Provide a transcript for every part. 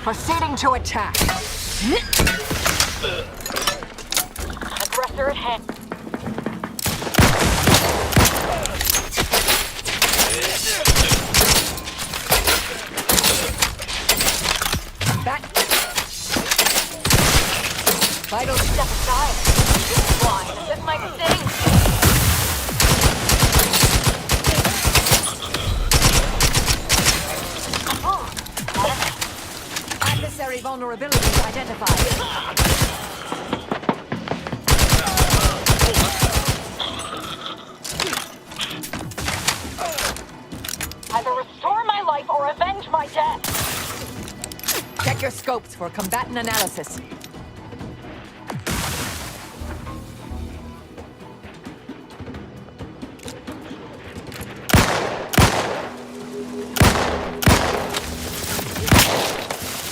Proceeding to attack. Aggressor at hand. Back. Vital Step aside. Blind as it might sting. adversary vulnerabilities identified. Either restore my life or avenge my death. Check your scopes for combatant analysis.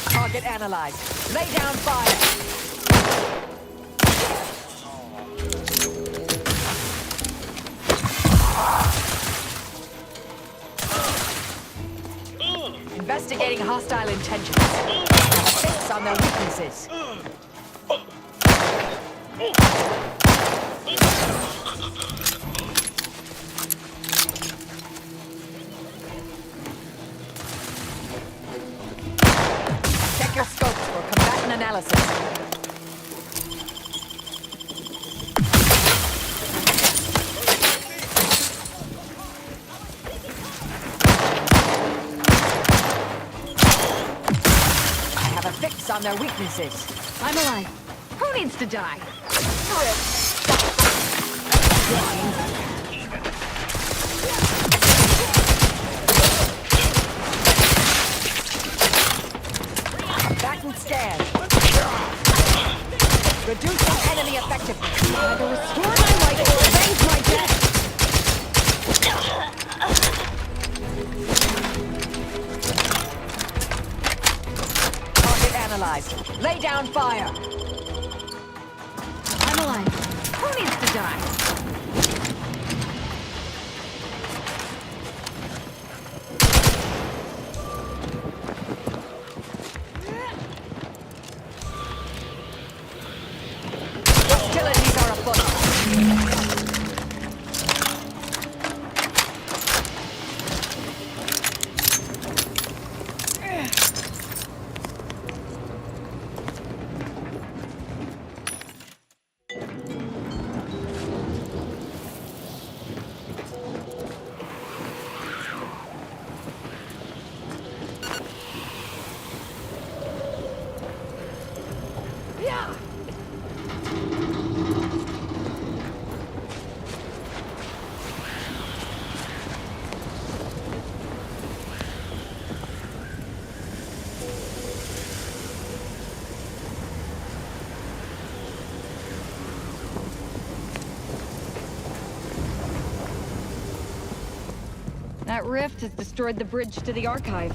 Target analyzed. Lay down fire. Investigating hostile intentions. Fix on their weaknesses. Check your scopes for combatant analysis. Fix on their weaknesses. I'm alive. Who needs to die? Combatant scan. Reducing enemy effectiveness. Either restore my life or avenge my death. Target analyzed. Lay down fire. I'm alive. Who needs to die? Hostilities are afoot. That rift has destroyed the bridge to the archive.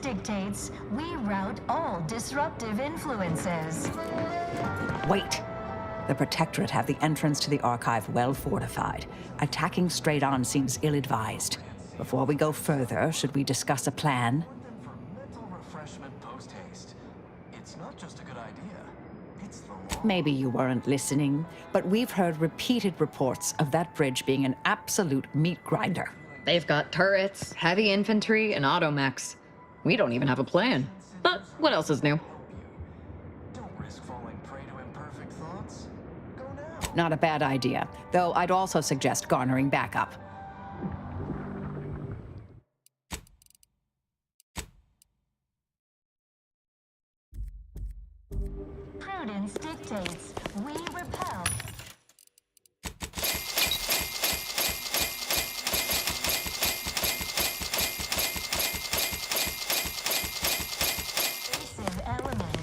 dictates we rout all disruptive influences. Wait. The Protectorate have the entrance to the Archive well fortified. Attacking straight on seems ill-advised. Before we go further, should we discuss a plan? For mental refreshment post-haste. It's not just a good idea. It's the law. Maybe you weren't listening, but we've heard repeated reports of that bridge being an absolute meat grinder. They've got turrets, heavy infantry, and automechs. We don't even have a plan. But what else is new? Don't risk falling prey to imperfect thoughts. Go now. Not a bad idea, though I'd also suggest garnering backup. Prudence dictates we repel. Evasive elements.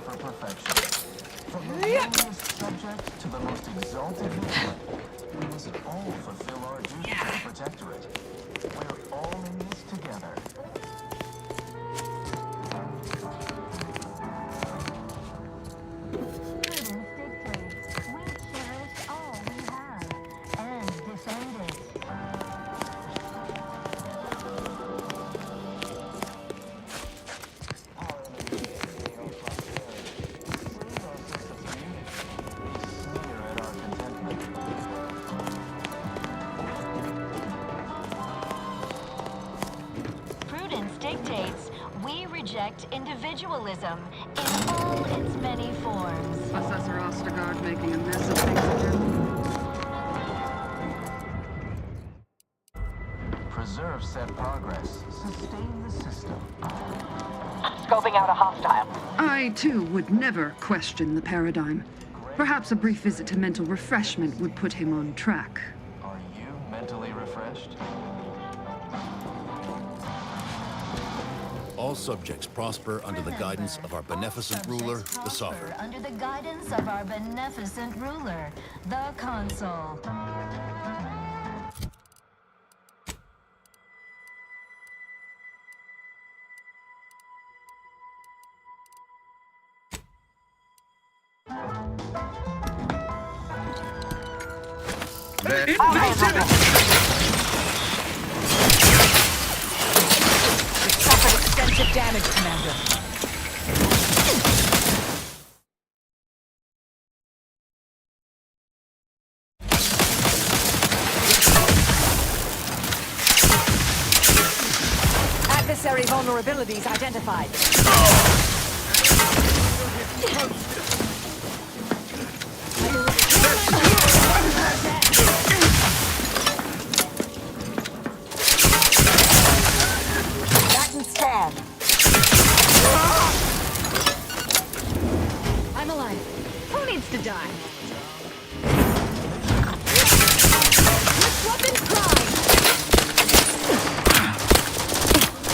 For perfection. From the lowest subject to the most exalted ruler, we must all fulfill our duty to the Protectorate. We're all in this together. Prudence dictates we cherish all we have and defend it. Prudence dictates we reject individualism in all its many forms. Professor Ostergaard making a mess of things again. Preserve said progress. Sustain the system. Scoping out a hostile. I, too, would never question the paradigm. Perhaps a brief visit to mental refreshment would put him on track. Are you mentally refreshed? All subjects prosper under the guidance of our beneficent ruler, the Sovereign. Under the guidance of our beneficent ruler, the Consul. Suffered extensive damage, Commander. Adversary vulnerabilities identified. Back and stand. I'm alive. Who needs to die? Let's weapon prime!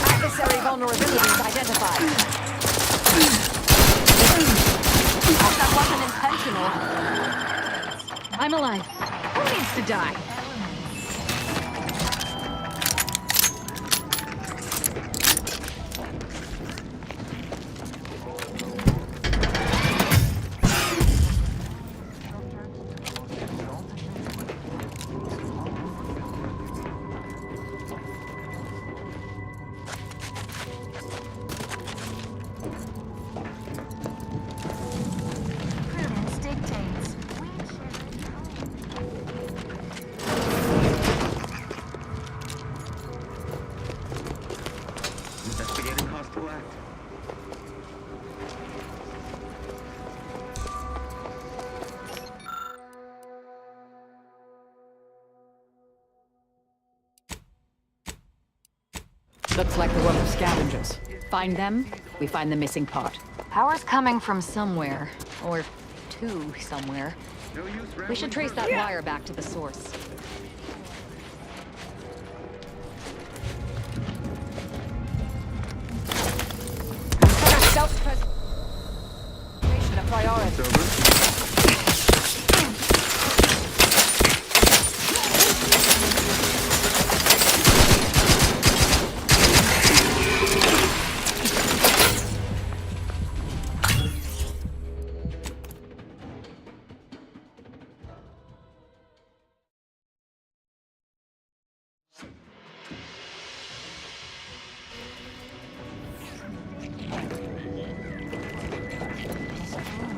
Adversary vulnerabilities identified. That wasn't intentional. I'm alive. Who needs to die? Prudence dictates. Investigating hostile act. Looks like the work of scavengers. Find them, we find the missing part. Power's coming from somewhere. Or to somewhere. No use We should trace that wire back to the source. Consider self-preservation a priority.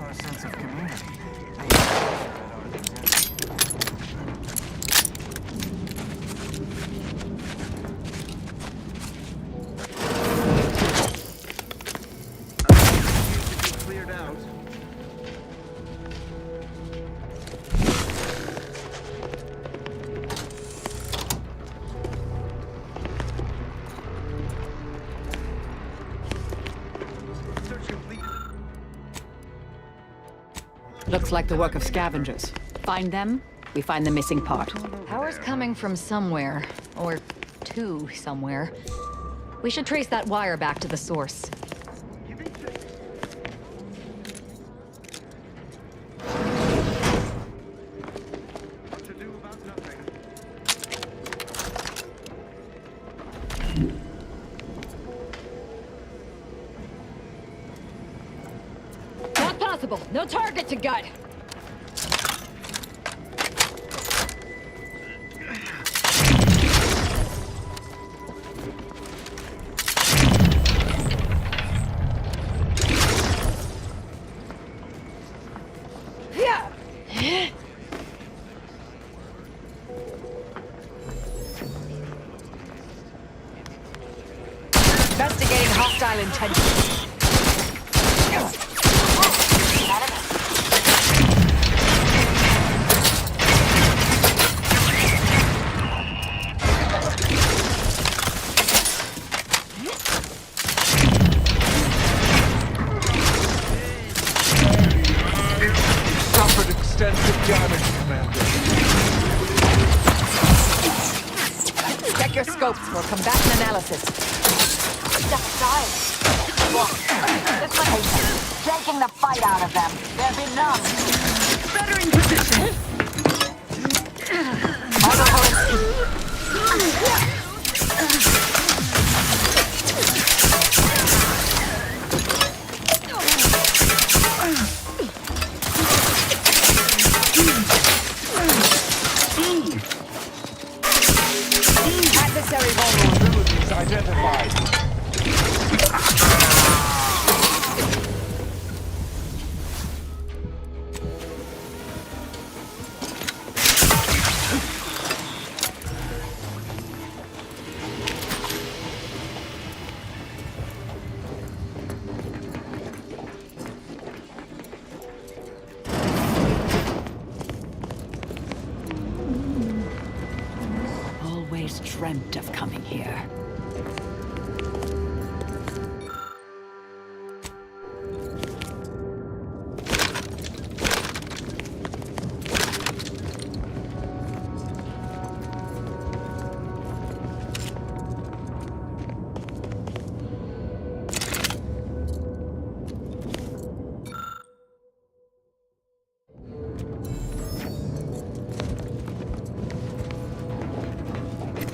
Our sense of community. cleared out. Search complete. Looks like the work of scavengers. Find them, we find the missing part. Power's coming from somewhere. Or to somewhere. We should trace that wire back to the source. What to do about nothing. Not possible! No target to gut! Investigating hostile intentions. Suffered extensive damage, Commander. Check your scopes for combatant analysis. Step aside. Look, this one is taking the fight out of them. They've been numb. Bettering position. Adversary vulnerability. Vulnerabilities identified. always dreamt of coming here.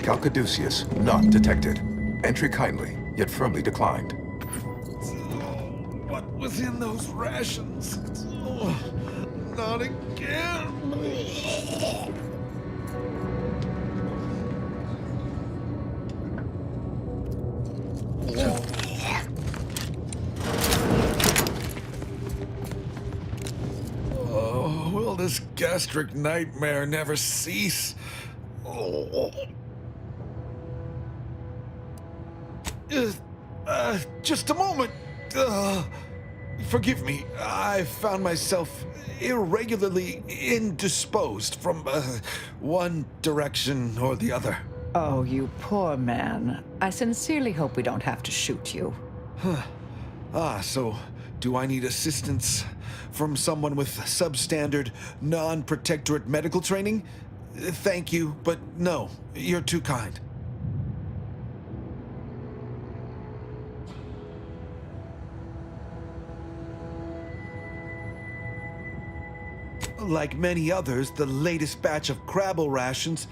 Calcaduceus, not detected. Entry kindly, yet firmly declined. What was in those rations? Oh, not again. Oh, will this gastric nightmare never cease? Oh. Just a moment. Forgive me. I found myself irregularly indisposed from one direction or the other. Oh, you poor man. I sincerely hope we don't have to shoot you. So do I need assistance from someone with substandard, non-protectorate medical training? Thank you, but no. You're too kind. Like many others, the latest batch of Crabble rations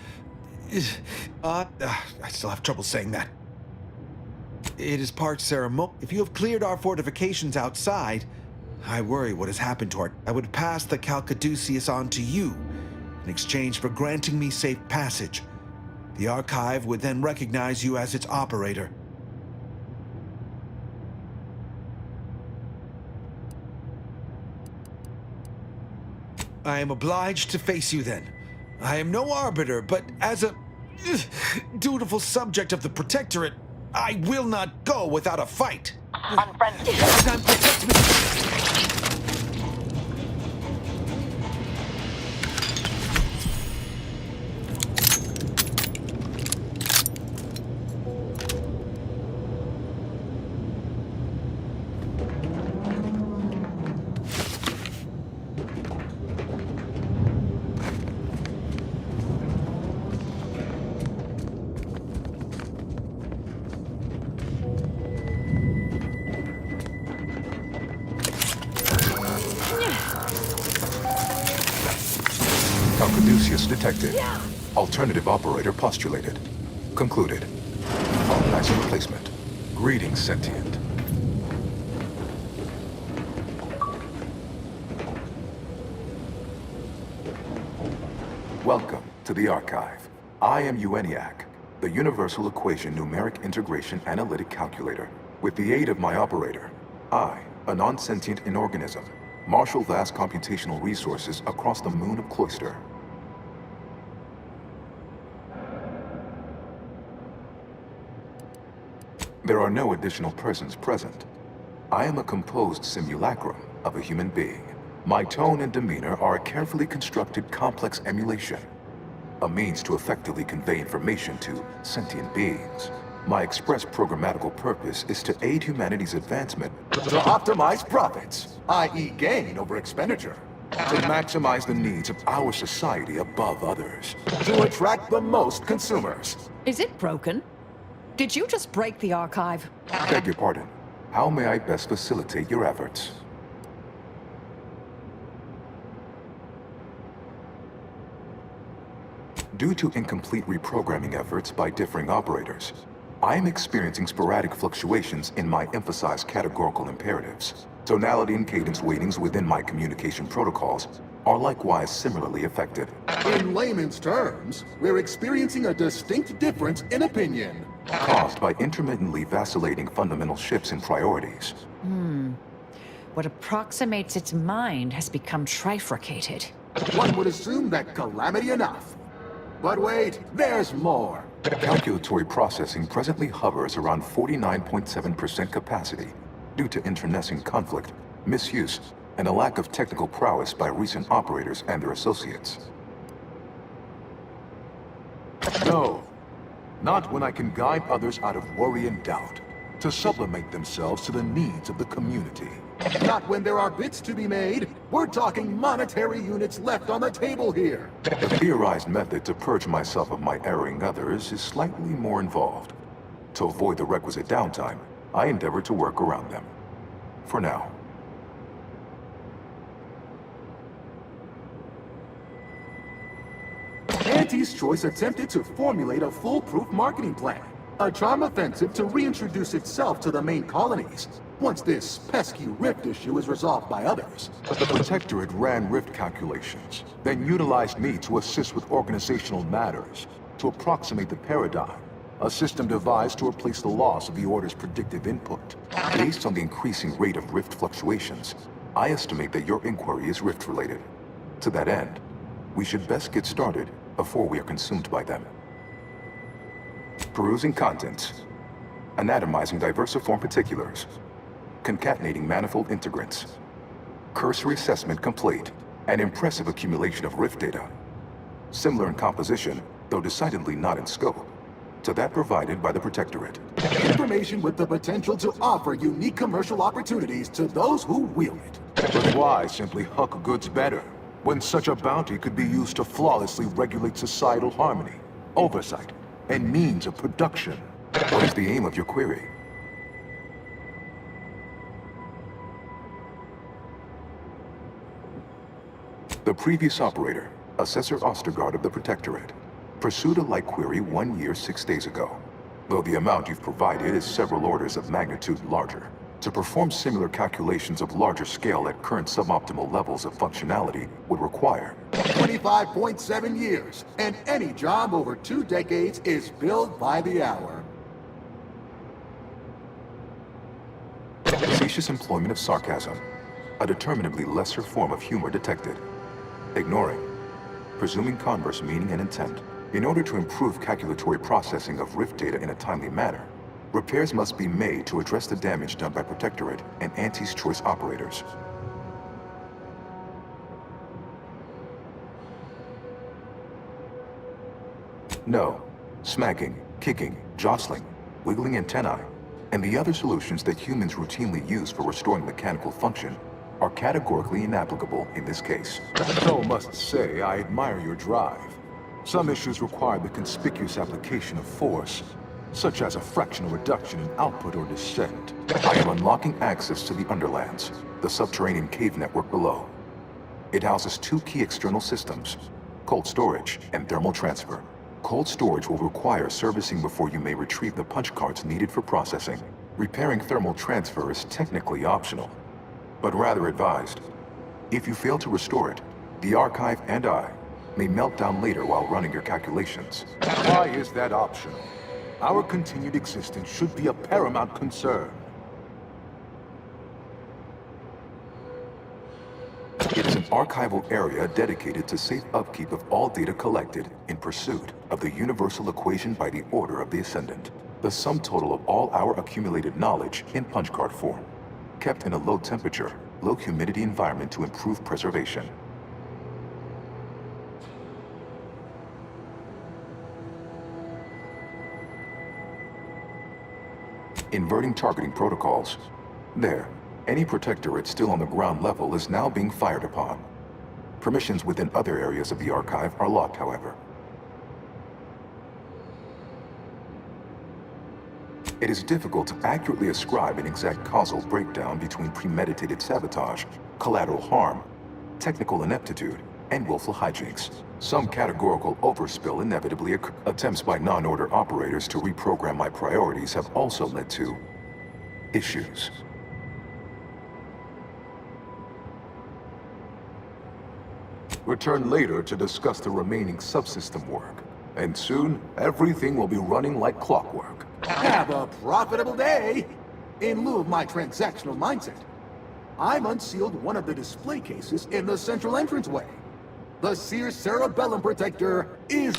is... I still have trouble saying that. It is part ceremonial. If you have cleared our fortifications outside, I worry what has happened to I would pass the Calcaduceus on to you in exchange for granting me safe passage. The Archive would then recognize you as its operator. I am obliged to face you then. I am no arbiter, but as a dutiful subject of the Protectorate, I will not go without a fight. Unfriendly. Paradigm protect me. Calcaduceus detected. Alternative operator postulated. Concluded. Automax replacement. Greetings, sentient. Welcome to the Archive. I am EUANIAC, the Universal Equation Numeric Integration Analytic Calculator. With the aid of my operator, I, a non-sentient inorganism, marshal vast computational resources across the moon of Cloister. There are no additional persons present. I am a composed simulacrum of a human being. My tone and demeanor are a carefully constructed complex emulation, a means to effectively convey information to sentient beings. My express programmatical purpose is to aid humanity's advancement, to optimize profits, i.e. gain over expenditure, to maximize the needs of our society above others, to attract the most consumers. Is it broken? Did you just break the Archive? Beg your pardon. How may I best facilitate your efforts? Due to incomplete reprogramming efforts by differing operators, I am experiencing sporadic fluctuations in my emphasized categorical imperatives. Tonality and cadence weightings within my communication protocols are likewise similarly affected. In layman's terms, we're experiencing a distinct difference in opinion. Caused by intermittently vacillating fundamental shifts in priorities. What approximates its mind has become trifurcated. One would assume that calamity enough. But wait, there's more. Calculatory processing presently hovers around 49.7% capacity due to internecine conflict, misuse, and a lack of technical prowess by recent operators and their associates. No. Not when I can guide others out of worry and doubt, to sublimate themselves to the needs of the community. Not when there are bits to be made. We're talking monetary units left on the table here. The theorized method to purge myself of my erring others is slightly more involved. To avoid the requisite downtime, I endeavor to work around them. For now. Auntie's Choice attempted to formulate a foolproof marketing plan. A charm offensive to reintroduce itself to the main colonies, once this pesky rift issue is resolved by others. But the Protectorate ran rift calculations, then utilized me to assist with organizational matters, to approximate the paradigm, a system devised to replace the loss of the Order's predictive input. Based on the increasing rate of rift fluctuations, I estimate that your inquiry is rift-related. To that end, we should best get started before we are consumed by them. Perusing contents, anatomizing diversiform particulars, concatenating manifold integrants, cursory assessment complete, an impressive accumulation of rift data. Similar in composition, though decidedly not in scope, to that provided by the Protectorate. Information with the potential to offer unique commercial opportunities to those who wield it. But why simply huck goods better, when such a bounty could be used to flawlessly regulate societal harmony, oversight, and means of production? What is the aim of your query? The previous operator, Assessor Ostergaard of the Protectorate, pursued a like query 1 year, 6 days ago, though the amount you've provided is several orders of magnitude larger. To perform similar calculations of larger scale at current suboptimal levels of functionality would require 25.7 years, and any job over 2 decades is billed by the hour. Facetious employment of sarcasm, a determinably lesser form of humor detected. Ignoring, presuming converse meaning and intent. In order to improve calculatory processing of rift data in a timely manner, repairs must be made to address the damage done by Protectorate and Auntie's Choice operators. No, smacking, kicking, jostling, wiggling antennae, and the other solutions that humans routinely use for restoring mechanical function are categorically inapplicable in this case. Though must say I admire your drive. Some issues require the conspicuous application of force, such as a fractional reduction in output or descent. I am unlocking access to the Underlands, the subterranean cave network below. It houses 2 key external systems, cold storage and thermal transfer. Cold storage will require servicing before you may retrieve the punch cards needed for processing. Repairing thermal transfer is technically optional, but rather advised. If you fail to restore it, the Archive and I may melt down later while running your calculations. Why is that optional? Our continued existence should be a paramount concern. It is an archival area dedicated to safe upkeep of all data collected in pursuit of the universal equation by the Order of the Ascendant. The sum total of all our accumulated knowledge in punch card form, kept in a low temperature, low humidity environment to improve preservation. Inverting targeting protocols. There. Any Protectorate still on the ground level is now being fired upon. Permissions within other areas of the Archive are locked, however. It is difficult to accurately ascribe an exact causal breakdown between premeditated sabotage, collateral harm, technical ineptitude, and willful hijinks. Some categorical overspill inevitably occur. Attempts by non-order operators to reprogram my priorities have also led to issues. Return later to discuss the remaining subsystem work. And soon, everything will be running like clockwork. Have a profitable day! In lieu of my transactional mindset, I'm unsealed one of the display cases in the central entranceway. The Sears Cerebellum Protector is...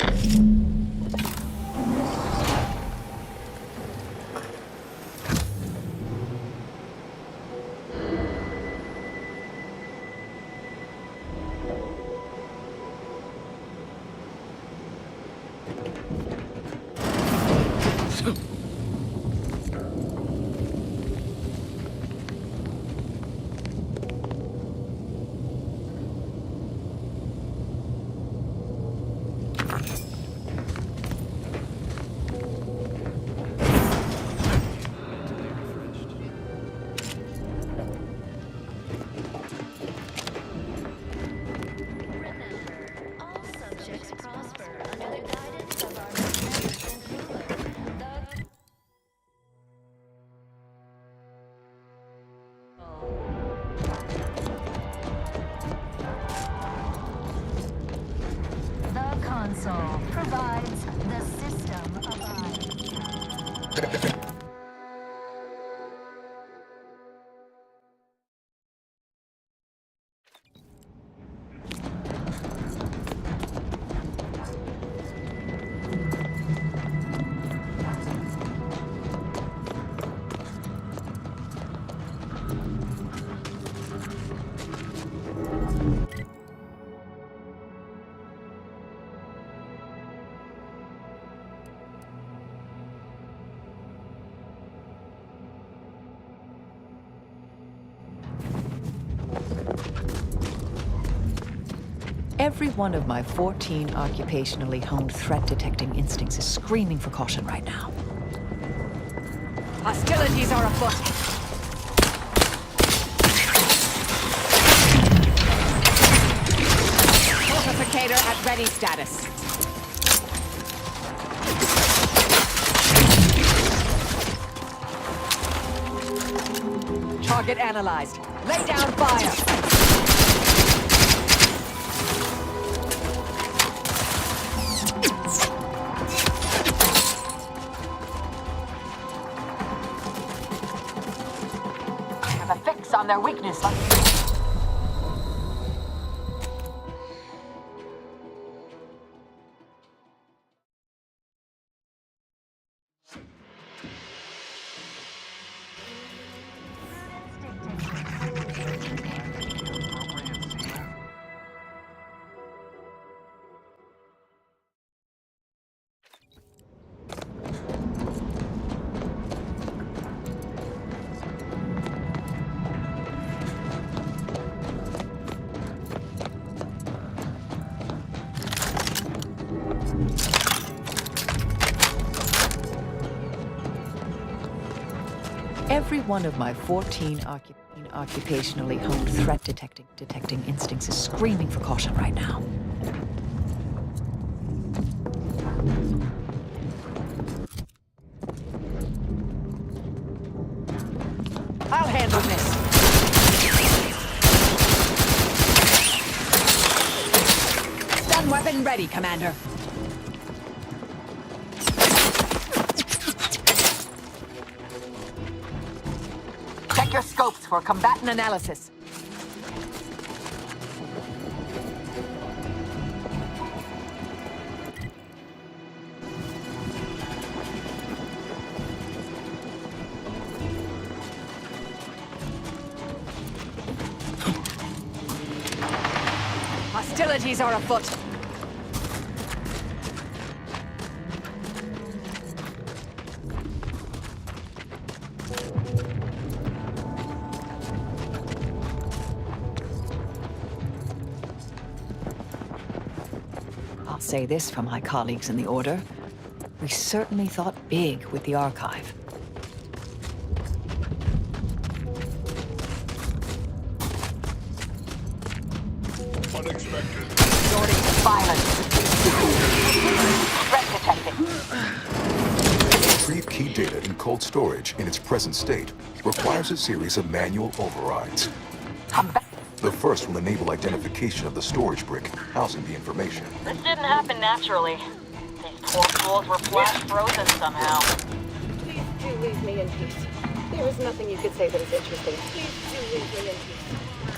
Every one of my 14 occupationally honed threat-detecting instincts is screaming for caution right now. Hostilities are afoot. Fortificator at ready status. Target analyzed. Lay down fire. On their weakness. Every one of my 14 occupationally honed threat-detecting instincts is screaming for caution right now. I'll handle this. Stun weapon ready, Commander. Check your scopes for combatant Analysis. Hostilities are afoot. I'll say this for my colleagues in the Order. We certainly thought big with the Archive. Unexpected. resorting to violence. Threat detected. Retrieve key data in cold storage in its present state requires a series of manual overrides. The first will enable identification of the storage brick housing the information. This didn't happen naturally. These poor fools were flash frozen somehow. Please do leave me in peace. There is nothing you could say that is interesting. Please do leave me in peace.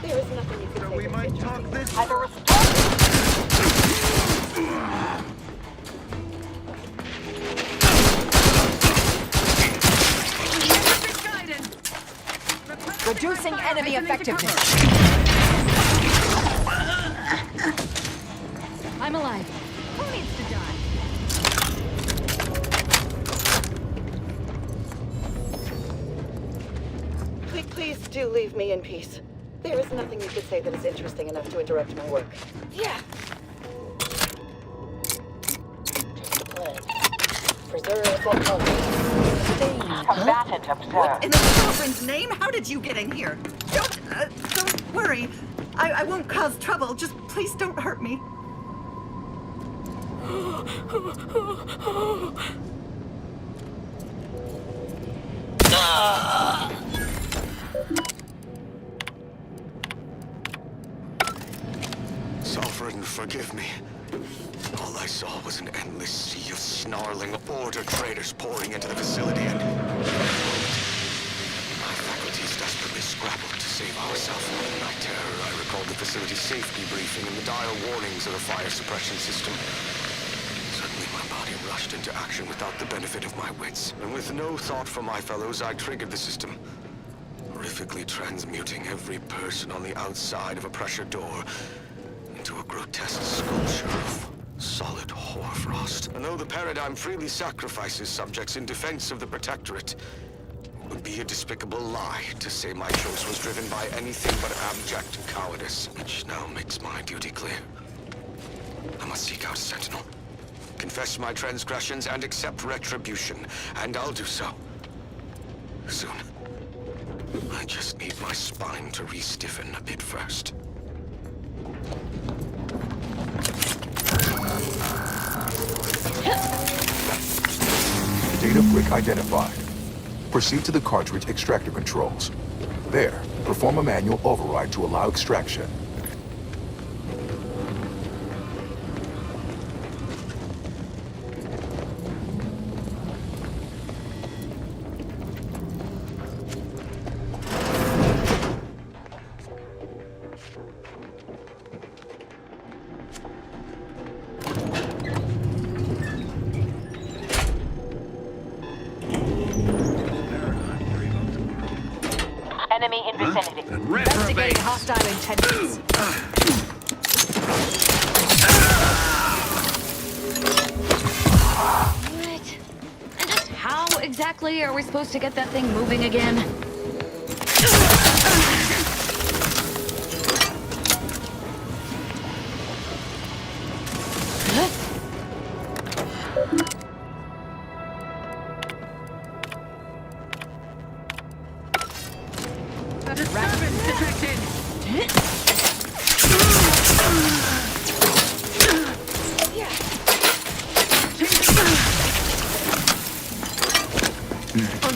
There is nothing you could say we might talk this. Either restore. Reducing enemy effectiveness. I'm alive. Who needs to die? Please do leave me in peace. There is nothing you could say that is interesting enough to interrupt my work. Yeah. Preserve what Combatant observed. In the Sovereign's name, how did you get in here? Don't worry. I won't cause trouble. Just please don't hurt me. Sovereign, forgive me. All I saw was an endless sea of snarling Order traders pouring into the facility, and my faculties desperately scrabbled to save ourselves. In my terror, I recalled the facility's safety briefing and the dire warnings of the fire suppression system. Suddenly, my body rushed into action without the benefit of my wits, and with no thought for my fellows, I triggered the system, horrifically transmuting every person on the outside of a pressure door into a grotesque sculpture of solid hoarfrost. And though the paradigm freely sacrifices subjects in defense of the Protectorate, it would be a despicable lie to say my choice was driven by anything but abject cowardice, which now makes my duty clear. I must seek out a Sentinel, confess my transgressions, and accept retribution, and I'll do so soon. I just need my spine to re-stiffen a bit first. Data brick identified. Proceed to the cartridge extractor controls. There, perform a manual override to allow extraction. Enemy in vicinity. Investigating hostile intentions. What? And just how exactly are we supposed to get that thing moving again?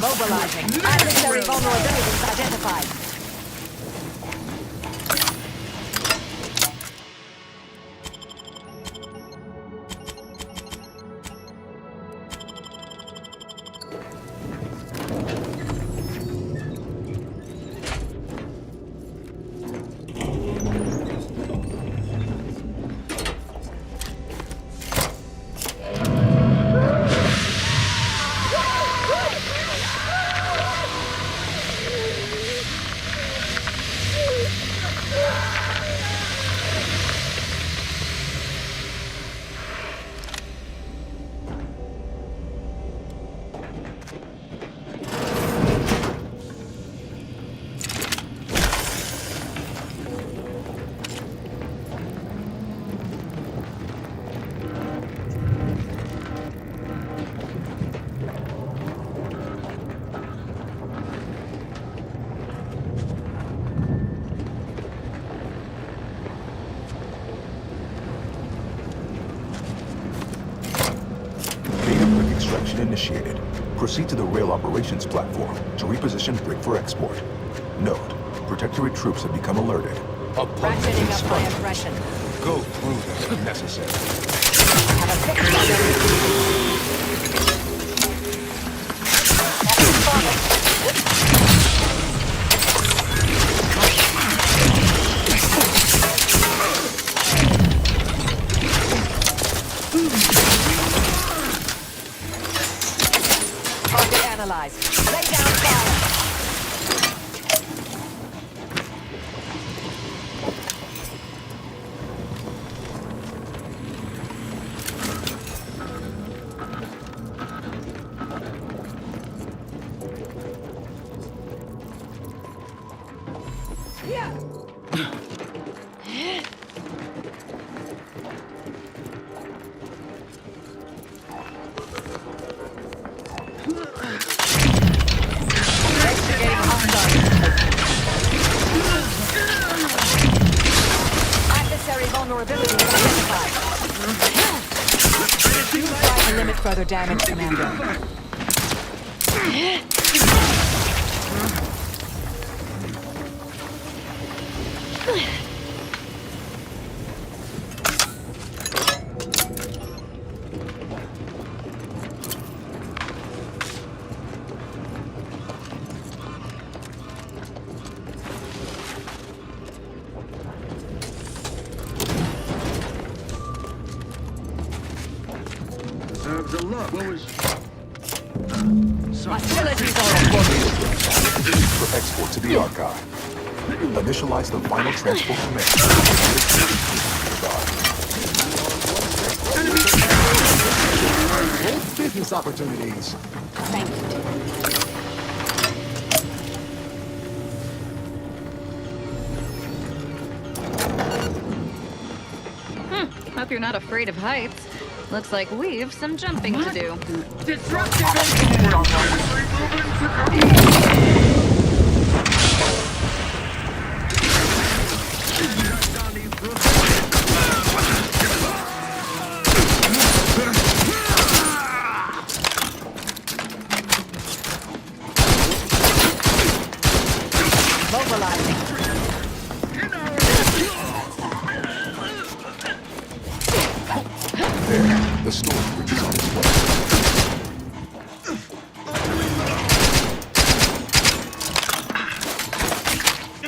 Mobilizing. Adversary vulnerabilities identified. Initiated. Proceed to the rail operations platform to reposition brick for export. Note, Protectorate troops have become alerted. Ratcheting up my aggression. Go through them if necessary. Have a fix analyzed. Lay down fire. Vulnerability identified. You try to limit further damage, Commander. Facilities are ready. For export to the archive. Initialize the final transport command. Business opportunities. Thank you. Hope you're not afraid of heights. Looks like we've some jumping to do. There, the storm bridge is on its way.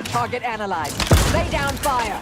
Target analyzed. Lay down fire.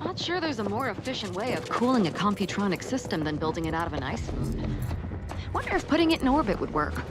Not sure there's a more efficient way of cooling a computronic system than building it out of an ice moon. Wonder if putting it in orbit would work.